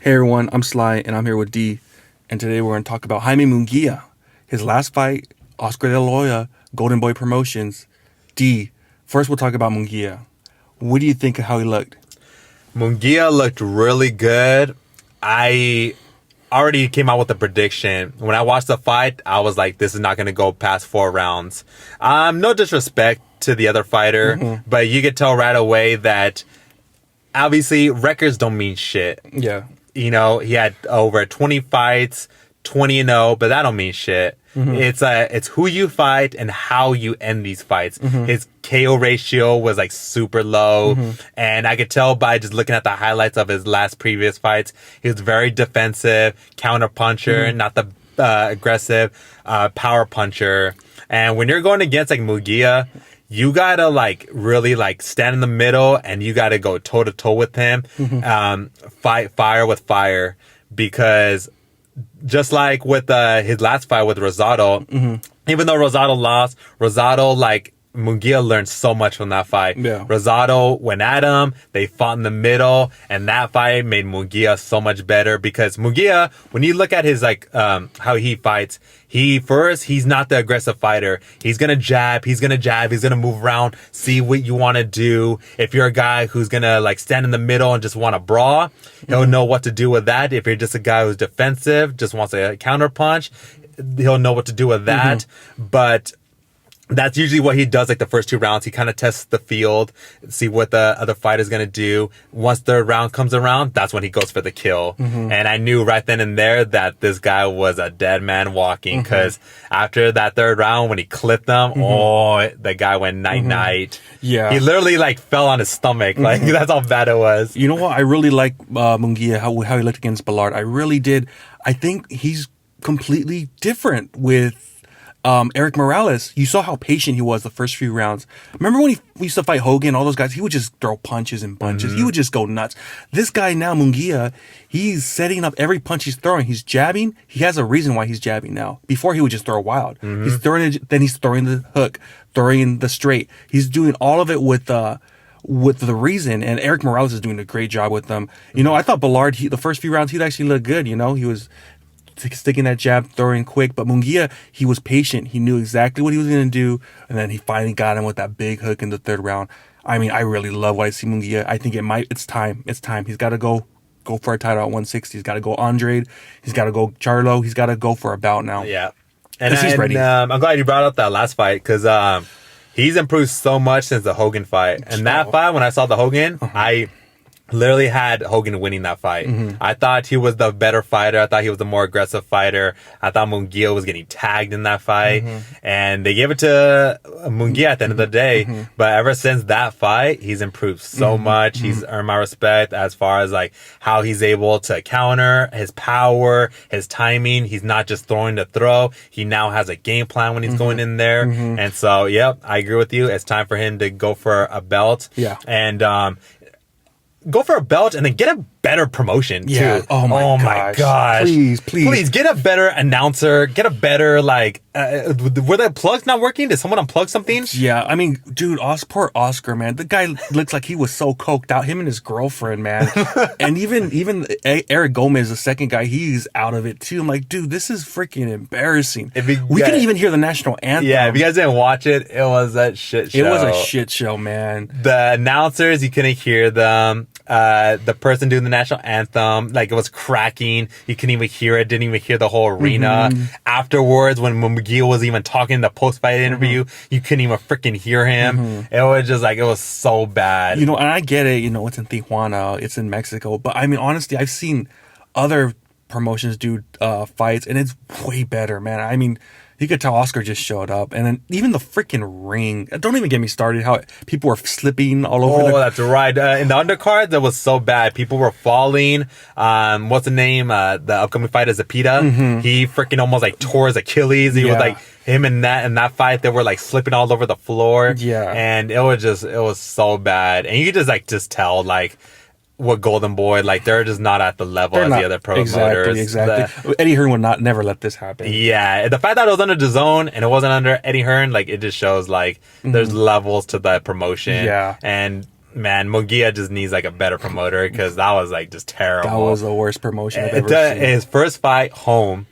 Hey everyone, I'm Sly and I'm here with D. And today we're going to talk about Jaime Munguia. His last fight, Oscar de la Hoya, Golden Boy Promotions. D, first we'll talk about Munguia. What do you think of how he looked? Munguia looked really good. I already came out with a prediction. When I watched the fight, I was like, this is not going to go past 4 rounds. No disrespect to the other fighter, but you could tell right away that obviously records don't mean shit. Yeah. You know, he had over 20 fights, 20-0, but that don't mean shit. It's who you fight and how you end these fights. His KO ratio was like super low, and I could tell by just looking at the highlights of his last previous fights, he was very defensive, counter puncher, not the aggressive power puncher. And when you're going against like Munguia, you gotta like really like stand in the middle and you gotta go toe to toe with him, fight fire with fire, because just like with his last fight with Rosado, even though Rosado lost, like Munguia learned so much from that fight. Yeah. Rosado went at him, they fought in the middle, and that fight made Munguia so much better because Munguia, when you look at his like how he fights, he's not the aggressive fighter. He's gonna jab, he's gonna move around, see what you wanna do. If you're a guy who's gonna like stand in the middle and just wanna brawl, he'll know what to do with that. If you're just a guy who's defensive, just wants a counter punch, he'll know what to do with that. But that's usually what he does, like the first 2 rounds. He kind of tests the field, see what the other fighter's going to do. Once the round comes around, that's when he goes for the kill. And I knew right then and there that this guy was a dead man walking, because after that 3rd round, when he clipped him, the guy went night-night. Yeah. He literally like fell on his stomach. Like that's how bad it was. You know what? I really like Munguia, how he looked against Ballard. I really did. I think he's completely different with Eric Morales. You saw how patient he was the first few rounds. Remember when we used to fight Hogan, all those guys, he would just throw punches and bunches. He would just go nuts. This guy now, Munguia, he's setting up every punch he's throwing. He's jabbing. He has a reason why he's jabbing now. Before he would just throw wild. He's throwing it, then he's throwing the hook, throwing the straight. He's doing all of it with the reason, and Eric Morales is doing a great job with them. You know, I thought Ballard, the first few rounds, he'd actually look good. You know, he was sticking that jab, throwing quick, but Munguia, he was patient. He knew exactly what he was going to do, and then he finally got him with that big hook in the 3rd round. I mean, I really love what I see Munguia. I think it's time. He's got to go for a title at 160. He's got to go Andre. He's got to go Charlo. He's got to go for a bout now. Yeah. And he's ready. I'm glad you brought up that last fight, because he's improved so much since the Hogan fight. And that fight, when I saw the Hogan, I literally had Hogan winning that fight. I thought he was the better fighter. I thought he was the more aggressive fighter. I thought Munguia was getting tagged in that fight. And they gave it to Munguia at the end of the day. But ever since that fight, he's improved so much. He's earned my respect as far as like how he's able to counter, his power, his timing. He's not just throwing to throw. He now has a game plan when he's going in there. And so, yep, I agree with you. It's time for him to go for a belt. Yeah. And go for a belt and then get a better promotion too. Oh my gosh. Please get a better announcer. Get a better like. Were the plugs not working? Did someone unplug something? Yeah, I mean, dude, poor Oscar, man. The guy looks like he was so coked out. Him and his girlfriend, man. And even Eric Gomez, the second guy, he's out of it too. I'm like, dude, this is freaking embarrassing. We couldn't even hear the national anthem. Yeah, if you guys didn't watch it, it was a shit show. It was a shit show, man. The announcers, you couldn't hear them. The person doing the national anthem, like it was cracking. You couldn't even hear it. Didn't even hear the whole arena. Afterwards, when Munguia was even talking in the post-fight interview, you couldn't even freaking hear him. It was just like, it was so bad. You know, and I get it. You know, it's in Tijuana. It's in Mexico. But I mean, honestly, I've seen other promotions do fights, and it's way better, man. I mean, you could tell Oscar just showed up, and then even the freaking ring. Don't even get me started. How people were slipping all over. Oh, that's right. In the undercard, that was so bad. People were falling. What's the name? The upcoming fighter, Zapita. He freaking almost like tore his Achilles. He was like him in that fight. They were like slipping all over the floor. Yeah, and it was so bad. And you could just tell like, what Golden Boy, like they're just not at the level as the other promoters. Exactly. Eddie Hearn would never let this happen. Yeah, the fact that it was under DAZN and it wasn't under Eddie Hearn, like it just shows like there's levels to that promotion. Yeah, and Man, Munguia just needs like a better promoter because that was like just terrible. That was the worst promotion I've ever seen. His first fight home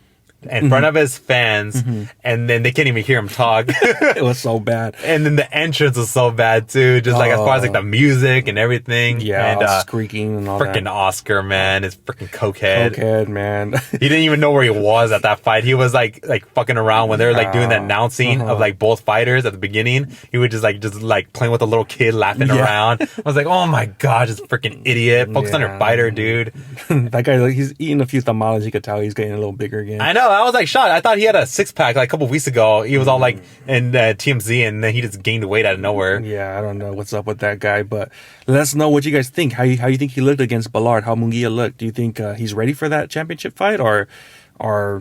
in front of his fans, and then they can't even hear him talk. It was so bad. And then the entrance was so bad too, just like as far as like the music and everything. Yeah, and squeaking and all that. freaking Oscar, man, his freaking cokehead. Cokehead, man. He didn't even know where he was at that fight. He was like fucking around when they were like doing the announcing of like both fighters at the beginning. He would just like playing with a little kid laughing around. I was like, oh my god, this freaking idiot. Focus on your fighter, dude. That guy, like, he's eating a few tamales. You could tell he's getting a little bigger again. I know. I was like shocked. I thought he had a 6-pack like a couple weeks ago. He was all like in TMZ, and then he just gained weight out of nowhere. Yeah, I don't know what's up with that guy, but let us know what you guys think. How you think he looked against Ballard? How Munguia looked? Do you think he's ready for that championship fight, or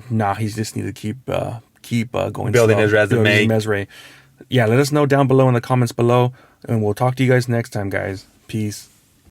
nah? He just need to keep going, Building slow, his resume. Yeah, let us know down below in the comments below, and we'll talk to you guys next time, guys. Peace.